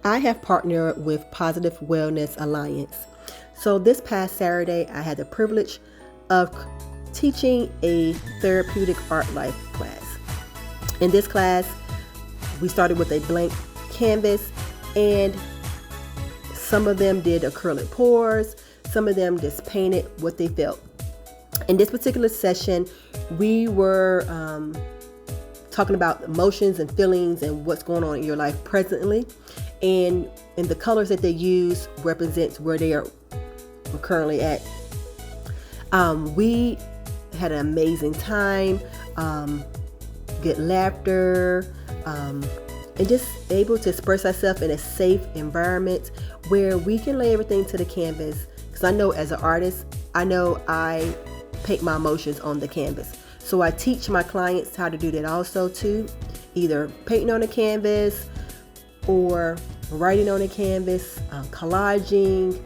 I have partnered with Positive Wellness Alliance. So this past Saturday, I had the privilege of teaching a therapeutic art life class. In this class, we started with a blank canvas, and some of them did acrylic pours, some of them just painted what they felt. In this particular session, we were talking about emotions and feelings and what's going on in your life presently, and the colors that they use represents where they are currently at. We had an amazing time, good laughter, and just able to express ourselves in a safe environment where we can lay everything to the canvas. Because I know as an artist, I paint my emotions on the canvas. So I teach my clients how to do that also too, either painting on a canvas or writing on a canvas, collaging,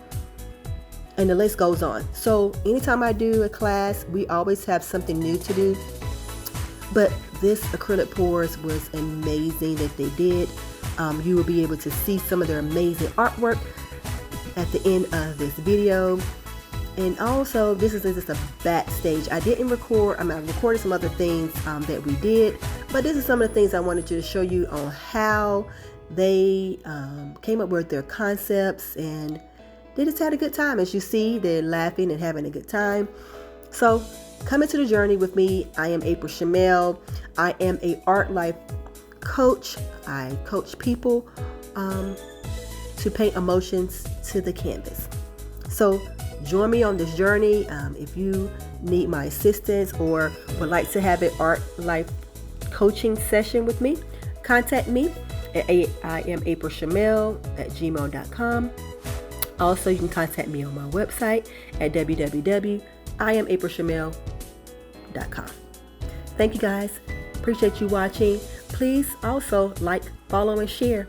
and the list goes on. So anytime I do a class, we always have something new to do. But this acrylic pours was amazing that they did. You will be able to see some of their amazing artwork at the end of this video. And also, this is just a backstage. I didn't record, I recorded some other things that we did, but this is some of the things I wanted you to show you on how they came up with their concepts, and they just had a good time. As you see, they're laughing and having a good time. So come into the journey with me. I am AMAPRILSHAMEL. I am a art life coach. I coach people to paint emotions to the canvas. So join me on this journey. If you need my assistance or would like to have an art life coaching session with me, contact me at IAMAPRILSHAMEL@gmail.com. Also, you can contact me on my website at www.IAMAPRILSHAMEL.com. Thank you guys. Appreciate you watching. Please also like, follow, and share.